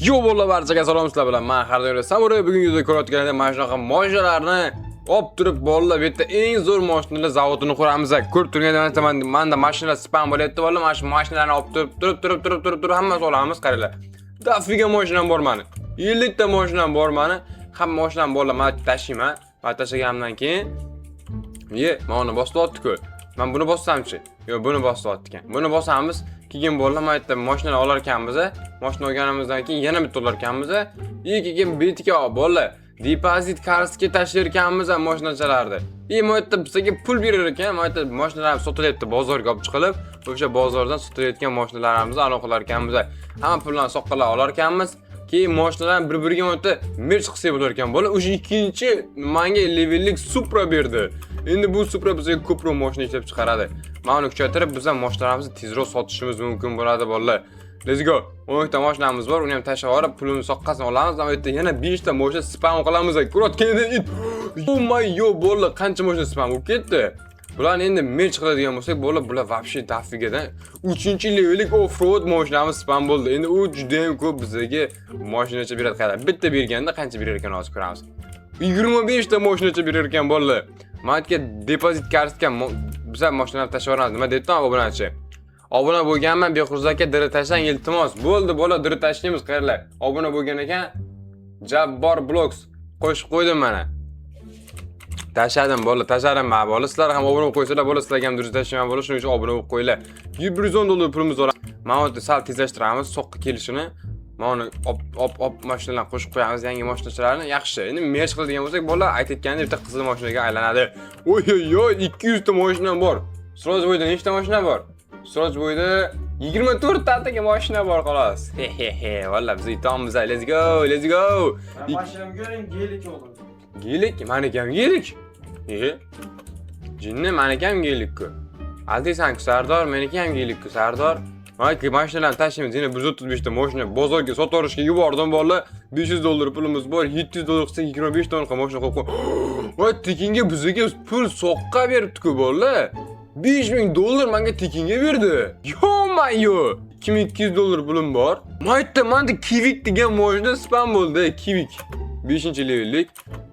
Yo bo'ldi barchaga salom sizlar bilan. Men Xardor Samuray bugungi videoda ko'rayotganimda mana shunaqa mashinalarni olib turib bolalar bu yerda eng zo'r mashinalar zavodini quramiz. Ko'rib turganingizdek menda mashinalar spam bo'lyapti bolalar. Mana shu mashinalarni olib turib hammasi olamiz qaranglar. Dafiga mashinam bor meni. 50 ta mashinam bor meni. Hamma mashinam bolalar men tashiyman. Men tashaganimdan keyin mana uni bosib-ku. Men buni bossamchi? Yo'q, buni bosib ekan. Buni bosamiz. Keyin bolalar men aytdim, mashinalar olar ekanmiz. Mashina olganimizdan keyin yana bitta olar ekanmiz. Keyin bitga bolalar depozit karsiga tashlar ekanmiz mashinachalarni. Men aytdim, bizga pul berar ekan. Men aytdim, mashinalar sotilyapti bozorga olib chiqilib, o'sha bozordan sotilayotgan mashinalarimizni aloqalar ekanmiz. Hamma pullarni soqqalar olar ekanmiz. Keyin mashinalar bir-biriga o'tib merch qilsa bo'lar ekan. Bola o'sha ikkinchi menga levellik Supra berdi. Endi bu Supra bizga ko'proq mashina ishlab chiqaradi. Mana uni kuchaytirib, biz ham mashinalarimizni tezroq sotishimiz mumkin bo'ladi bolalar. Let's go. 10 ta mashinamiz bor, uni ham tashlab yuborib, pulimizni soqqasini olamiz. Ama yerda yana 5 ta mashina spam qilamiz. Ko'rayotganda oh my yo bolalar, qancha mashina spam bo'lib ketdi. Bularni endi merch qiladigan bo'lsak, bular вообще dafigadan 3-levellik off-road mashinamiz spam bo'ldi. Endi u juda ham ko'p bizga mashinacha beradi. Qarang, bitta berganda qancha berar ekan hozir ko'ramiz. 25 ta mashinacha berar ekan bolalar. Menga depozit kartga biz ham mashinalarni tashlab yuboramiz. Nima debdim obunachi? Obuna bo'lganman, Behruz aka dir tashlang iltimos. Bo'ldi, bola dir tashlaymiz, qaranglar. Obuna bo'lgan ekan, Jabbor Blogs qo'shib qo'ydim mana. Tashladim bola, tashladim men bola. Sizlar ham obuna bo'lib qo'ysalar, bola sizlarga ham dir tashlayman bola, shuning uchun obuna bo'lib qo'yinglar. 110 dollar pulimiz bor. Mana sal tezlashtiramiz soqqa kelishini. Mana op mashinalarni qo'shib qo'yamiz, yangi mashinachalarni. Yaxshi. Endi merch qiladigan bo'lsak, bola aytayotgandek bitta qizil mashinaga aylanadi. Oy 200 ta mashinam bor. Sroz bo'yda nechta mashina bor? Sroz bo'yda 24 taga mashina bor xolos. He, valla biz aytamiz, let's go. Mashinamga ko'ring, gelik oldim. Gelik, meniki ham gelik. Jinni meniki ham gelik-ku. Aldaysan-ku Sardor, meniki ham gelik-ku Sardor. Meniki mashinalarni tashlaymiz, yana 135 ta mashina bozorga sotishga yubordim bolalar. 500 dollar pulimiz bor, 700 dollar qilsa 25 ta mashina qo'yib qo'y. Voy, tekinga bizga pul soqqa beribdi-ku bolalar. 5000 dollar menga tekinga berdi. Yo-mayo. 2200 dollar pulim bor. Menda Kivik degan mashina spam bo'ldi, Kivik. 5-levellik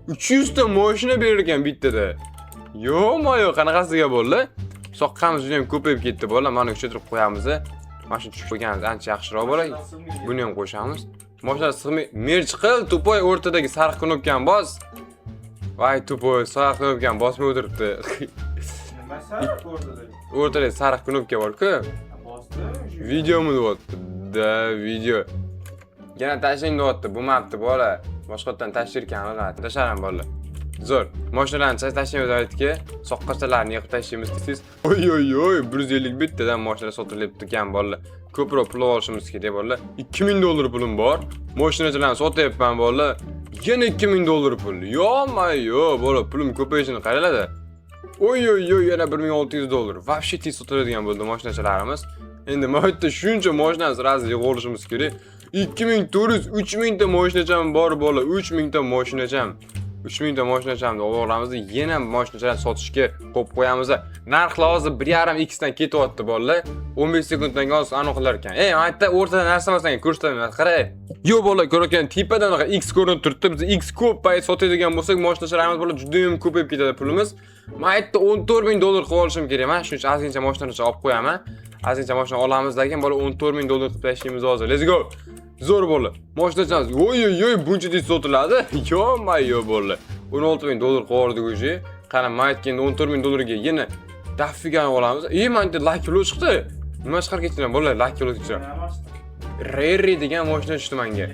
300 ta mashina berar ekan bittada. Yo-mayo, qanaqasiga bo'ldi? Soqqamiz juda ham ko'payib ketdi bolalar. Mana kuchaytirib qo'yamiz. Mashina tushib qo'yganimiz ancha yaxshiroq bo'ladi. Buni ham qo'shamiz. Mashina sig'may, merch qil, to'poy o'rtadagi sariq knopkani bos. Voy, to'poy sariq knopkani bosmay o'tiribdi. O'rtada sariq knopka bor-ku. Bosdim. Videomi deyapti. Da, video. Yana tashlang deyapti. Bo'lmabdi bola. Boshqatdan tashirkan, tashlaram bola. Zo'r. Mashinalarni tashlaymiz aytdiki, soqqachalarni yig'ib tashlaymiz desiz. Oy, 150 bittadan mashina sotilyapti ekan bolalar. Ko'proq pul olishimiz kerak bolalar. 2000 dollar pulim bor. Mashinachalarni sotyapman bolalar. Yana 2000 dollar pul. Yo-mayo, bola pulim ko'payishini qaranglar. Oy, yana 1600 dollar. Вообще tez sotiladigan bo'ldi mashinachalarimiz. Endi maytda shuncha mashinani sirasi yig'ib olishimiz kerak. 2400, 3000 ta mashinacham bor bola, 3000 ta mashinacham. 3000 ta mashinachamni olib olamiz, yana mashinachalarni sotishga qo'yib qo'yamiz. Narxlar hozir 1.5x dan ketyapti bolalar. 15 sekunddan keyin aniqlar ekan. Maytda o'rtada narsa bo'lsa ko'rsataman, qarang. Yo bola, ko'rgan tepadan x ko'rinib turibdi. Biz x ko'p pay sotadigan bo'lsak, mashinachalarimiz bola juda ham ko'payib ketadi pulimiz. Maytda 14000 dollar qilib olishim kerak. Men shuning uchun ozgincha mashinacha olib qo'yaman. Ozgincha mashina olamiz lekin bola 14000 dollar qilib tashlaymiz hozir. Let's go. Zo'r bola. Mashinachamiz. Oy, buncha tez sotiladi. Yo-mayo bola. 16000 dollar qo'yardik o'zi. Qara maytga endi 14000 dollarga yana dafiga olamiz. Menda Lucky Loot chiqdi. Nima chiqar ketgan bolalar, Lucky Loot chiqdi. Rare degan mashina tushdi menga.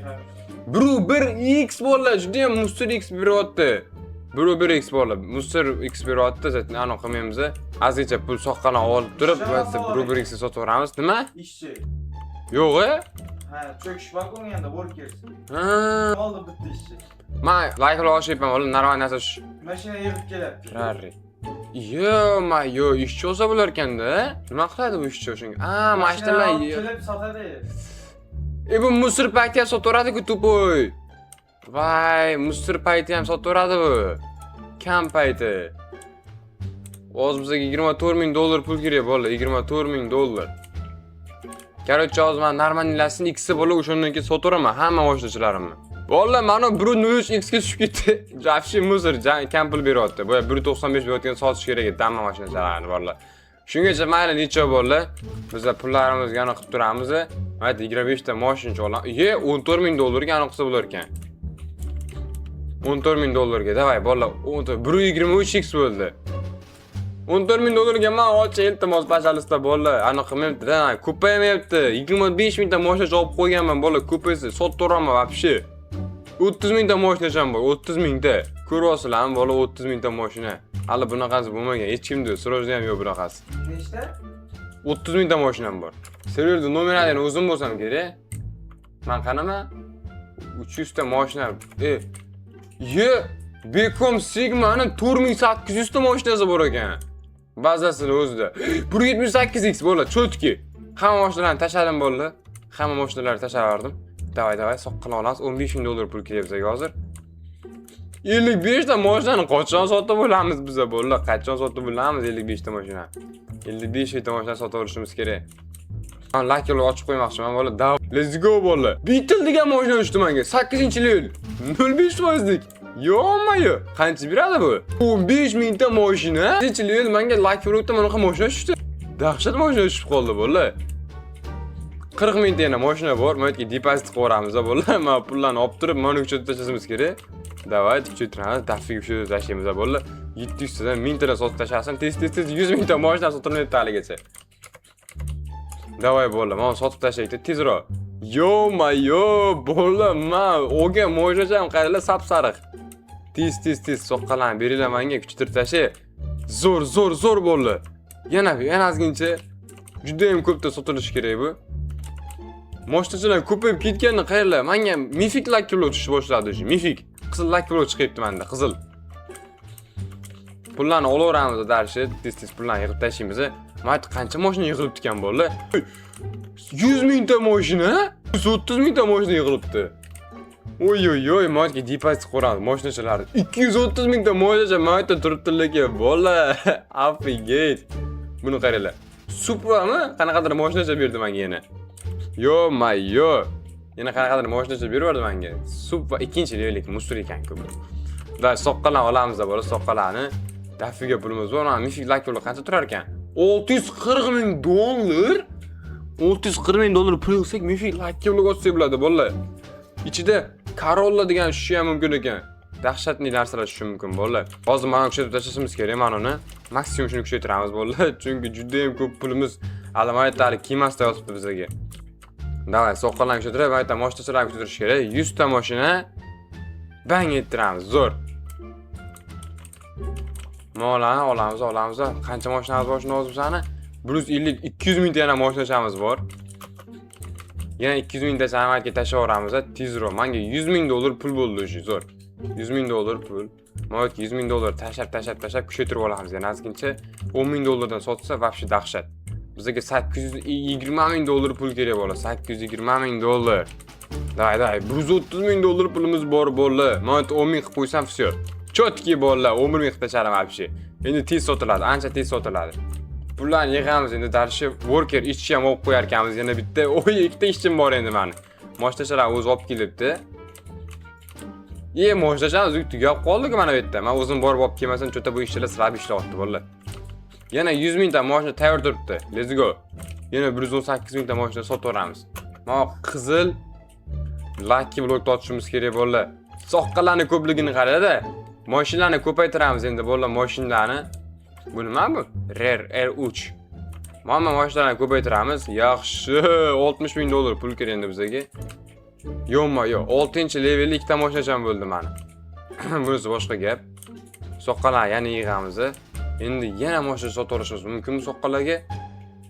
Bir X bolalar, juda ham Muster X beryapti. Bir X bolalar, Muster X beryapti, zaten aniq qilmaymiz. Azizcha pul soqqani olib turib, bir X sotib yuboramiz. Nima? Ishchi. Yo'q-a? Ha, cho'kish bo'lganda bo'lib kelsin. Oldi bitta ishchi. Men layqlar oshibman, olim normal narsa shu. Mashina yig'ib kelyapti. Rari. Yo, ishchi olsa bo'lar ekanda. Nima qiladi bu ishchi shunga? Mashina kelib sotadi. Bu musor payti ham sotaveradi-ku to'poy. Voy, musor payti ham sotaveradi bu. Kam payti. O'z bizga 24000 dollar pul kerak bo'ldi, 24000 dollar. Короче, hozir men normalnilasini X bo'lib o'shandan keyin sotaveraman hamma mashinachilarimni. Vallahi mana 1.03 X ga tushib ketdi. Вообще muzor, kampil beryapti. Bu 1.95 berayotgan sotish kerak edi hamma mashinachilarni vallahi. Shungacha mayli necha bo'ldi. Biz pullarimizni yana qilib turamiz. Mayli 25 ta mashina olam. 14 $1000 ga yana qilsa bo'lar ekan. 14 $1000 ga. Davay, bolalar, 1.23 X bo'ldi. 14 $1000 ga men olcha iltimos bashalista bolalar. Ana qilmayapti-da, ko'paymayapti. 25 ming ta mashina olib qo'yganman bolalar, ko'paysa sotaveraman вообще. 30 ming ta mashinacham bor, 30 ming ta. Ko'ryapsizlarmi bolalar, 30 ming ta mashina. Hali bunaqasi bo'lmagan, hech kimda srojda ham yo'q bunaqasi. Nechta? 30 ming ta mashinam bor. Serverda nomerlarini o'zim bo'lsam kerak. Men qanaman? 300 ta mashina. Becom Sigma'ning 4800 ta mashinasi bor ekan. Bazasini o'zida. 1.78X bolalar, cho'tki. Hamma mashinalarni tashladim bolalar. Hamma mashinalarni tashlaverdim. Davay, soqqala olamiz. $15,000 pul kerak bizga hozir. 55 ta mashinani qachon sotib bo'lamiz biz bolalar? Qachon sotib bo'lamiz 55 ta mashina? 55 ta mashina sotib olishimiz kerak. Men lakerni ochib qo'ymoqchiman bolalar. Let's go bolalar. Beetle degan mashina tushdi menga. 8-yil. 0.5%lik. Yo'q-mayo. Qancha beradi bu? 15 ming ta mashina. 8-yil menga lakerda bunaqa mashina tushdi. Dahshat mashina tushib qoldi bolalar. 40 ming ta mashina bor. Men aytgan depozit qo'yamiz bolalar. Men pullarni olib turib, mana uchirib tashlashimiz kerak. Davay, tushiramiz, dafiga tushirib tashlaymiz bolalar. 700 tadan 1000 tadan sotib tashlasin. Tez 100 ming ta mashina sotilmayapti haligacha. Davay bolalar, men sotib tashlaydi tezroq. Yo-mayo, bolalar, men o'ga mashina qaranglar sap-sariq. Tez soqqalarni beringlar menga kuchtirib tashlay. Zo'r bolalar. Yana ozgincha juda ham ko'pda sotilishi kerak bu. Mashinachilar ko'payib ketganini qaranglar. Menga mifik lakirlar tushib boshladi shu. Mifik. Qizil lakirlar chiqibdi menda, qizil. Pullarni olaveramiz darshi, tez pullarni yig'ib tashlaymiz. Mayt qancha mashina yig'ilibdi ekan bolalar? 100 ming ta mashina? 130 ming ta mashina yig'ilibdi. Oy, maytga depozit qo'ramiz mashinachilar. 230 ming ta mashina maytda turibdilarki, bolalar. Afigate. Buni qaranglar. Suprami? Qanaqadir mashinacha berdi menga yana. Yo-mayo. Yana qanaqadir mashinacha berib menga. Super ikkinchi lelik musur ekan-ku bu. Da soqqalarni olamiz da bolalar, soqqalarni. Dafiga pulimiz bor. Mana mifik lakirlar qancha turar ekan? $640 ming. $640 ming pul qilsak mifik lakirlar olsa bo'ladi bolalar. Ichida Corolla degan tushishi ham mumkin ekan. Dahshatli narsalar tushishi mumkin bolalar. Hozir mana kuchaytirib tashlashimiz kerak mana uni. Maksimum shuni kuchaytiramiz bolalar, chunki juda ham ko'p pulimiz alamaytari kiymasda yotibdi bizga. Davay, soqqalarni kuchaytirib, mayta mashinachilarni kuchaytirish kerak. 100 ta mashina bang ettiramiz, zo'r. Molani olamiz. Qancha mashinamiz bor shuni o'zi bizani? 150-200 ming ta yana mashinachamiz bor. Yana 200 ming ta samolyotga tashlaveramiz, tezroq. Menga $100,000 pul bo'ldi shu, zo'r. $100,000 pul. Moyotga $100,000 tashlab kuchaytirib olamiz. Yana ozgincha $10,000 dan sotsa, вообще dahshat. Bizga $820,000 pul kerak bo'ladi. $820,000. Davay, $130,000 pulimiz bor bolalar. Men 10 ming qilib qo'ysam, всё. Chotki bolalar, 10 ming qilib tashlarim вообще. Endi tez sotiladi, ancha tez sotiladi. Pullarni yig'amiz endi darshi worker ishchi ham olib qo'yar ekanmiz yana bitta. Ikkita ishchim bor endi meni. Mashinachilar o'zi olib kelibdi. Mashinachilar o'zi tugab qoldi-ku mana bu yerda. Men o'zim borib olib kelmasam, cho'ta bu ishchilar silab ishlayapti bolalar. Yana 100 ming ta mashina tayyor turibdi. Let's go. Yana 118 ming ta mashina sotaveramiz. Mana qizil lucky block topishimiz kerak bolalar. Soqqalarning ko'pligini qarada. Mashinalarni ko'paytiramiz endi bolalar, mashinalarni. Bu nima bu? R3. Mana mashinalarni ko'paytiramiz. Yaxshi, $60,000 pul kerak endi bizga. Yo'q, 6-levelli ikkita mashinacham bo'ldi meni. Bunisi boshqa gap. Soqqalarni yana yig'amiz. Endi yana mashina sotib olishimiz mumkinmi soqqalarga?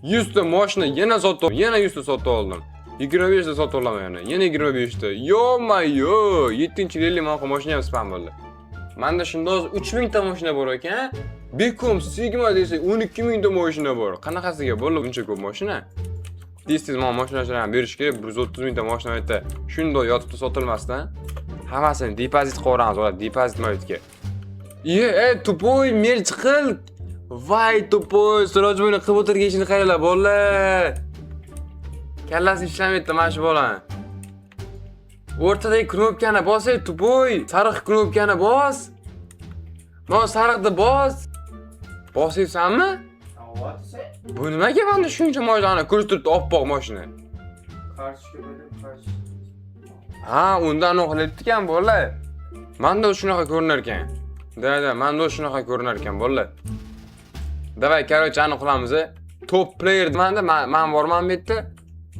100 ta mashina yana sotib, yana 100 ta sotib oldim. 25 ta sotib olaman yana. Yana 25 ta. Yo'q-mayo, 7-levelli mashina ham spam bo'ldi. Menda shunda 3000 ta mashina bor ekan. Becom Sigma desa 12,000 ta mashina bor. Qanaqasiga bo'ldi buncha ko'p mashina? Tez mashinalarni berish kerak. 130,000 ta mashina aytdi. Shunday yotibdi sotilmasdan. Hammasini depozit qo'yamiz, ular depozit moyitga. Tupoy, mer chiqil. Voy tupoy, Sirojboyni qilib o'tirgan ishini qaranglar, bolalar. Kallasi ishlamayapti mana shu bolani. O'rtadagi knopkani bos, tupoy. Sariq knopkani bos. Mana sariqni bos. Bosyapsanmi? Avvatsa Bu nimaga menda shuncha mojani ko'rsatibdi oppoq mashina? qarshga bo'lib qarshi. Ha, undan o'qilibdi-kan bola. Menda shunaqa ko'rinar ekan. Da, menda shunaqa ko'rinar ekan bola. Davay, короче, aniq qilamiz. Top player demanda men borman bu yerda.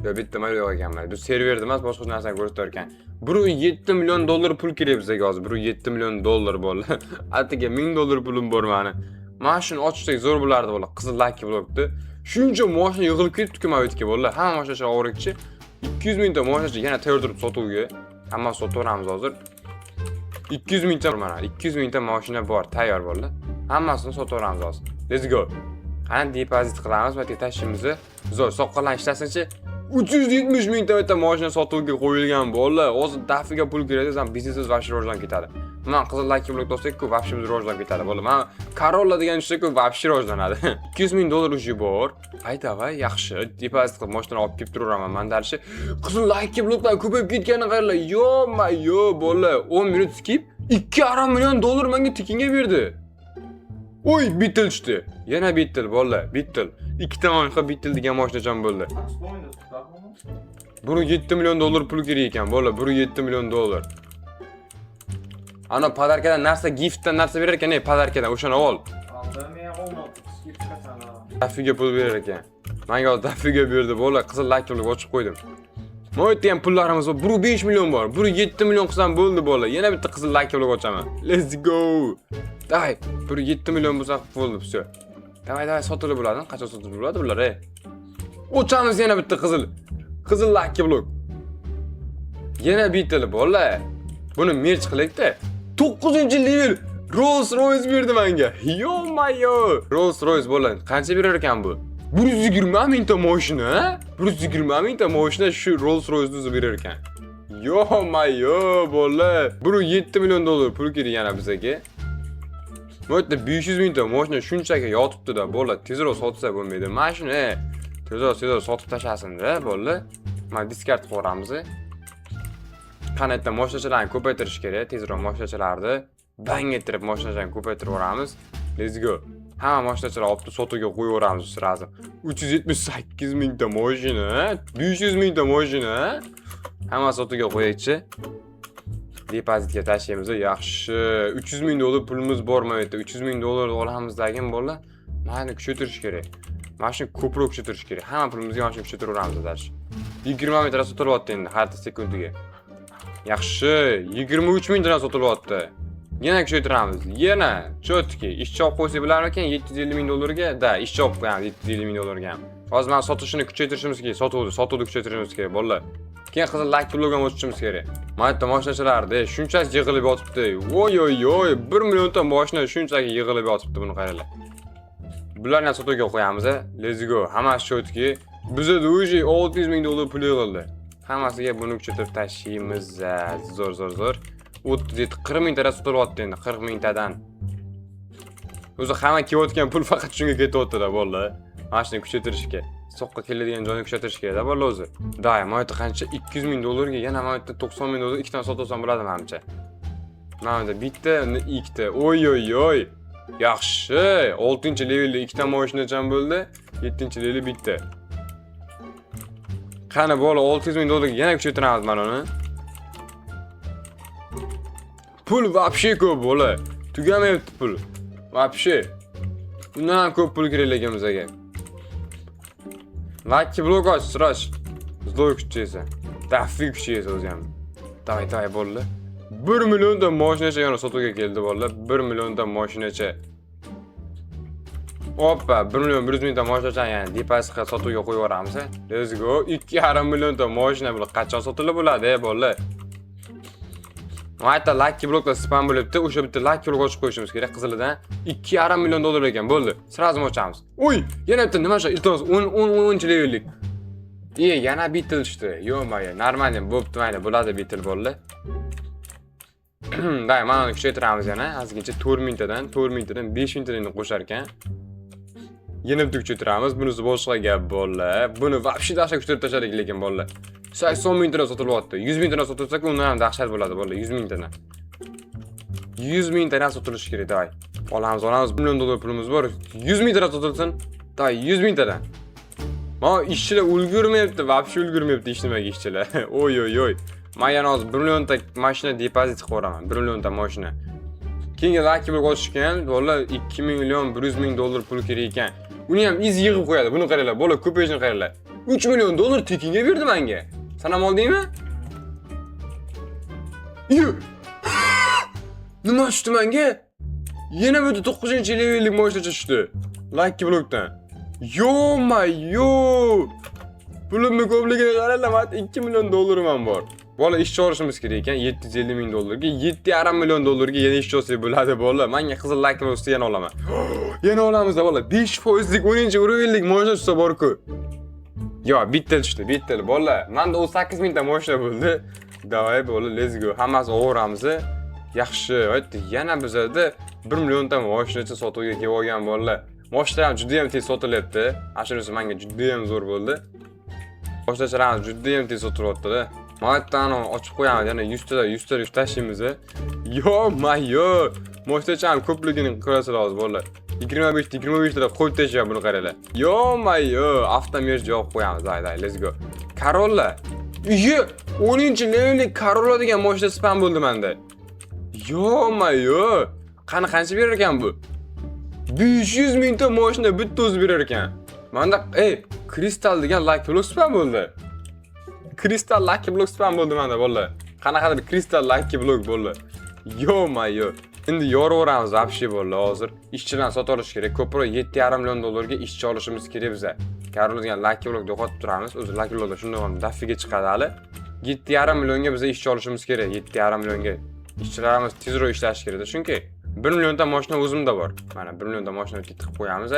Yo, bitta mal yo'q ekanman. Bu serverda emas, boshqa narsani ko'rsatar ekan. 1.7 million dollar pul kerak bizga hozir. 1.7 million dollar bola. Atiga 1000 dollar pulim bor meni. Mana shuni ochsak zo'r bo'lardi bola. Qizil laki bo'libdi. Shuncha mashina yig'ilib ketdi-ku mavitga bola. Hamma mashina o'rikchi. 200 mingta mashina yana tayyordirib sotuvga. Hamma sotaveramiz hozir. 200 mingta mana. 200 mingta mashina bor, tayyor bola. Hammasini sotaveramiz hozir. Let's go. Qani depozit qilamiz va tashimizni zo'r soqqalan ishlasinchi. 370 mingta bitta mashina sotuvga qo'yilgan bola. Hozir dafiga pul kerak, sizdan biznesingiz vaqti rivojlanib ketadi. Men qizil laki blok olsak-ku, vaqtimiz rivojlanib ketadi bola. Men Corolla degan ishda-ku, vaqti rivojlanadi. 200 ming dollar uji bor. Aytavay, yaxshi. Depozit qilib mashina olib kelib turaveraman. Men dalishi qizil laki bloklar ko'payib ketgani qaranglar. Yo bola, 10 minut skip 2,5 million dollar menga tekinga berdi. Oy, bitildi. Yana bitil bola, bitil. Ikkita mashina bitil degan mashinacham bo'ldi. Aslo'yinda tutaqmi? 1.7 million dollar pul kerak ekan bola, 1.7 million dollar. Ana podarkadan narsa giftdan narsa berar ekan, podarkadan o'shani ol. Alda men olmadim. Skip qatana. Dafiga pul berar ekan. Menga dafiga berdi bola, qizil lakimni ochib qo'ydim. Mo'ytda ham pullarimiz bor. 1.5 million bor. 1.7 million qilsam bo'ldi bola. Yana bitta qizil lakimni ochaman. Let's go. Day, 1.7 million bo'lsa bo'ldi, все. Davay, sotilib bo'ladi. Qachon sotilib bo'ladi bular, Ochamiz yana bitta qizil laki blok. Yana bitil bola. Buni merch qilaylik-da. 9-level Rolls Royce berdi menga. Yo-mayo. Rolls Royce bola. Qancha berar ekan bu? 120 mingta mashina, 120 mingta mashina shu Rolls Royce'ni o'zi berar ekan. Yo-mayo bola. 1.7 million dollar pul kerak yana bizga. Mo'ytda 500 mingta mashina shunchaki yotibdi-da bola. Tezroq sotsa bo'lmaydi. Mashina tezroq sotib tashlasin-da bola. Men diskard qo'yamiz. Qanotda mashinachalarni ko'paytirish kerak. Tezroq mashinachalarni bang ettirib mashinachalarni ko'paytirib yuboramiz. Let's go. Hamma mashinachalar olib sotuvga qo'yaveramiz sразу. 378 mingta mashina, 500 mingta mashina. Hamma sotuvga qo'yaychi. Depozitga tashlaymiz. Yaxshi. 300 ming dollar pulimiz bormi bu yerda? 300 ming dollar olamizdagan bola. Meni kuchaytirish kerak. Mana shuni ko'proq kuchaytirish kerak. Hamma pulimizga mana shuni kuchaytiraveramiz dadash. 20 ming taran sotilyapti endi har sekundiga. Yaxshi, 23 ming taran sotilyapti. Yana kuchaytiramiz. Yana chotki. Ishchi olib qo'ysa bo'larmikan 750 ming dollarga? Da, ishchi olib qo'yamiz 750 ming dollarga ham. Hozir men sotishini kuchaytirishimiz kerak, sotuvni kuchaytirishimiz kerak, bolalar. Keyin qizil laki blogga o'tishimiz kerak. Mana bitta mashinachalarda shunchasi yig'ilib yotibdi. Voy, 1 million ta mashina shunchaki yig'ilib yotibdi, buni qaranglar. Bularni sotuvga qo'yamiz. Let's go. Hammasi chotki. Bizda уже 600 ming dollar pul yig'ildi. Hammasiga buni kuchaytirib tashlaymiz. Zo'r. 40 ming tadan sotilyapti endi, 40 mingtadan. O'zi hamma kelayotgan pul faqat shunga ketyapti-da, bolalar. Mana shuni kuchaytirishga. Soqqa keladigan joyni kuchaytirish kerak-da, bolalar o'zi. Day, mana yerda qancha 200 ming dollarga, yana mana yerda 90 ming dollar ikkidan sotsam bo'ladi menimcha. Mana yerda bitta, ikkita. Oy. Yaxshi. 6-levelda ikkita mashinacham bo'ldi, 7-levelda bitta. Qani bola 600 ming dollarga yana kuchaytiramiz mana uni. Pul вообще ko'p bola. Tugamayapti pul. Вообще. Undan ham ko'p pul kerak ekanimizga. Laki blok och, sroch. Zo'r kuchaysa. Dafiq kuchaysa o'zi ham. Davay bola. 1 milliondan mashinacha yana sotuvga keldi bola. 1 milliondan mashinacha. Hoppa, 1 million 100 mingdan mashinacha yana depozitga sotuvga qo'yib yuboramiz. Let's go. 2,5 milliondan mashina bular qachon sotilib bo'ladi, bola? Mayta laki blokda spam bo'libdi. O'sha bitta laki blok ochib qo'yishimiz kerak qizilidan. 2,5 million dollar ekan, bo'ldi. Sразу ochamiz. Oy, yana bitta nima shu? Iltimos 10-levellik. Yana bitilishdi. Yo-mayo, normalniy bo'pti, mayli, bo'ladi bitil bo'ldi. Day, mana uni kuchaytiramiz yana. Ozgincha 4 mingtadan 5 mingtadan qo'shar ekan. Yenib tukchitiramiz. Bunisi boshqa gap bolla. Buni vobshe dahshat kuchtirib tashladik lekin bolla. 80 ming tana sotilyapti. 100 ming tana sotilsa, undan ham dahshat bo'ladi bolla. 100 ming tana. 100 ming tana sotilishi kerak, davay. Olamiz, $1 million pulimiz bor. 100 ming tana sotilsin. Davay, 100 ming tana. Mana ishchilar ulgurmayapti, vobshe ulgurmayapti ishlamaga ishchilar. Oy oy oy. Men yana hozir 1 million ta mashina depozit qilib qo'yaman. 1 million ta mashina. Keyingi Lucky Block ochishgan, bola 2 million 100 ming dollar pul kerak ekan. Uni ham iz yig'ib qo'yadi. Buni qaranglar, bola ko'payishini qaranglar. 3 million dollar tekinga berdi menga. Sanam oldingmi? Yo. Nima tushdi menga? Yana bu 9-levellik mashina tushdi. Lucky Blockdan. Yo. Pulimni ko'pligini qaranglar, men 2 million dollarim ham bor. Bola ishchi olishimiz kerak ekan 750 ming dollarga, 7,5 million dollarga yana ishchi olsak bo'ladi bola. Menga qizil Lucky Block'ni yana olaman. Yana olamiz bola. 5%lik 10-urinlik mashina tushsa bor-ku. Yo, bitta tushdi, bitta bola. Menda 18 ming ta mashina bo'ldi. Davay bola, let's go. Hammasi o'g'ramiz. Yaxshi, aytdi. Yana bizda 1 million ta mashinacha sotuvga kelib olgan bolalar. Mashinalar ham juda ham tez sotilyapti. Ashunisi menga juda ham zo'r bo'ldi. Mashinalar juda ham tez sotilyapti. Ma'atani ochib qo'yamiz, yana 100 ta tashlaymiz. Yo. Mashinalar ham ko'pligini ko'rasizlar hozir bolalar. 25 ta qo'yib tashlab buni qaranglar. Yo, avtomerj javob qo'yamiz. Day, let's go. Corolla. 10-levellik Corolla degan mashina spam bo'ldi menda. Yo. Qancha berar ekan bu? 500 ming ta mashina bitta o'zi berar ekan. Menda Crystal degan Lucky Block spam bo'ldi. Crystal Lucky Block spam bo'ldi menda bolalar. Qanaqadir Crystal Lucky Block bo'ldi. Yo. Endi yoraveramiz vobshe bo'ldi hozir. Ishchilarni sotib olish kerak. Ko'proq 7,5 million dollarga ishchi olishimiz kerak biza. Corolla degan Lucky Block yo'qotib turamiz. O'zi Lucky Blockda shunday ham dafiga chiqadi hali. 7,5 millionga biza ishchi olishimiz kerak. 7,5 millionga. Ishchilarimiz tezroq ishlashi kerak. Chunki 1 million ta mashina o'zimda bor. Mana 1 million ta mashina tiqib qo'yamiz.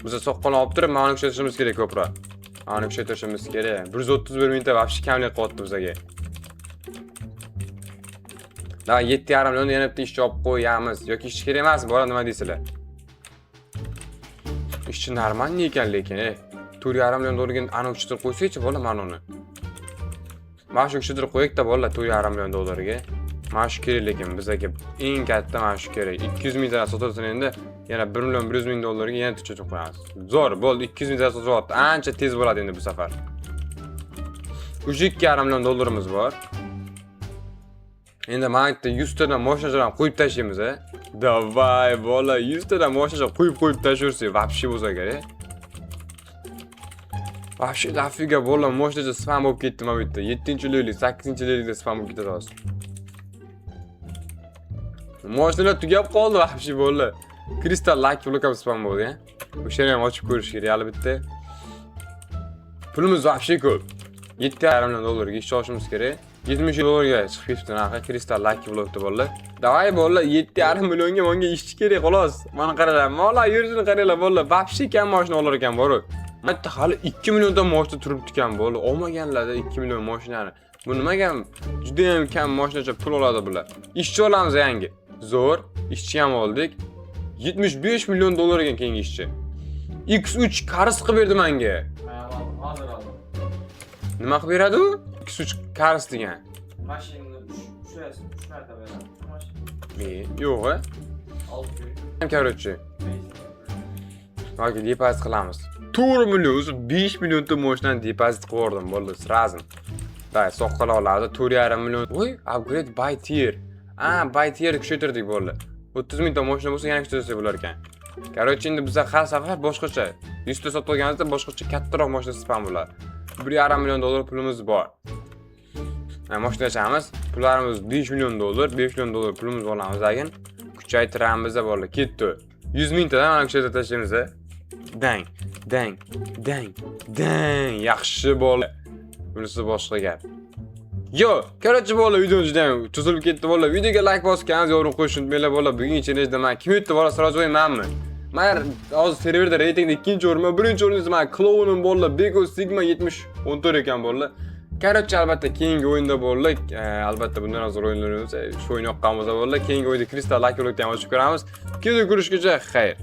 Biza soqqani olib turib, mana ishlatishimiz kerak ko'proq. Mana ishlatishimiz kerak. 131 ming ta vobshe kamlik qilyapti bizaga. Da 7,5 million yana bitta ishchi olib qo'yamiz. Yoki ishchi kerak emas, bola nima deysizlar? Ishchi normalniy ekan lekin, 4,5 million dollarga ana uchtirib qo'ysa-chi bola mana uni. Mana shu uchtirib qo'ydik-da bola 4,5 million dollarga. Mana shu kerak lekin bizaga eng katta mana shu kerak. 200 ming ta sotilsin endi yana 1 million 100 ming dollarga yana tushirib qo'yamiz. Zo'r, bo'ldi 200 ming ta sotilyapti. Ancha tez bo'ladi endi bu safar. 2,5 million dollarimiz bor. Endi men aytdim 100 tadan mashinalarni qo'yib tashlaymiz. Davay bola, 100 tadan mashina qo'yib tashlaysiz, vobshe bo'lsa kerak. Vobshe dafiga bola mashinacha spam bo'lib ketdi mana bu yerda. 7-levellik, 8-levellikda spam bo'lib ketadi hozir. Mashinalar tugab qoldi vobshe bola. Crystal Lucky Block ham spam bo'ldi, O'shani ham ochib ko'rish kerak albatta. Pulimiz vobshe ko'p. 7,5 million dollarga ish olishimiz kerak. 70 dollarga chiqib ketdi narxi Crystal Lucky Blockda bolalar. Davay bolalar 7,5 millionga menga ishchi kerak xolos. Mana qaranglar, mola yurishini qaranglar bolalar. Vobshe kam mashina olar ekan boru. Bitta hali 2 milliondan mashina turibdi ekan bolalar. Olmaganlarda 2 million mashinani. Bu nimaga juda ham kam mashinacha pul oladi bular. Ishchi olamiz yangi. Zo'r, ishchi ham oldik. 75 million dollar ekan keyingi ishchi. X3 Cars qilib berdi menga. Hozir oldim. Nima qilib beradi u? X3 Cars degan. Mashinani 3 marta beradi. Yo'q, Короче. Yoki depozit qilamiz. 4 million, 5 million ta mashinani depozit qilib bo'ldi, sразу. Day, soqqala oladi, 4,5 million. Voy, upgrade by tier. By tier kuchaytirdik bo'ldi. 30 ming ta mashina bo'lsa yana kuchaytirsa bo'lar ekan. Короче, endi bizga har safar boshqacha. 100 ta sotib olganimizda boshqacha kattaroq mashina spam bo'ladi. 1,5 million dollar pulimiz bor. Mashina chamiz, pullarimiz 5 million dollar, 5 million dollar pulimiz olamiz ekan. Kuchaytiramiz bo'ldi. Ketdi. 100 ming tadan mana kuchaytirib tashlaymiz. Dang. Yaxshi bo'ldi. Bunisi boshqa gap. Yo, короче bola video juda ham cho'zilib ketdi bola. Videoga like bosgansiz, yorum qo'yishni unutmanglar bola. Bugun challenge'da men kim yutdi bola, sразу o'ymanmi? Men hozir serverda reytingda 2-o'rinman, 1-o'rinda men Clown'im bola, Bego Sigma 70-14 ekan bola. Короче, albatta keyingi o'yinda bola, albatta bundan hozir o'yinlarimiz shu o'yin yoqqan bo'lsa bola, keyingi o'yinda Crystal Lucky Block'ni ham ochib ko'ramiz. Video ko'rishguncha xayr.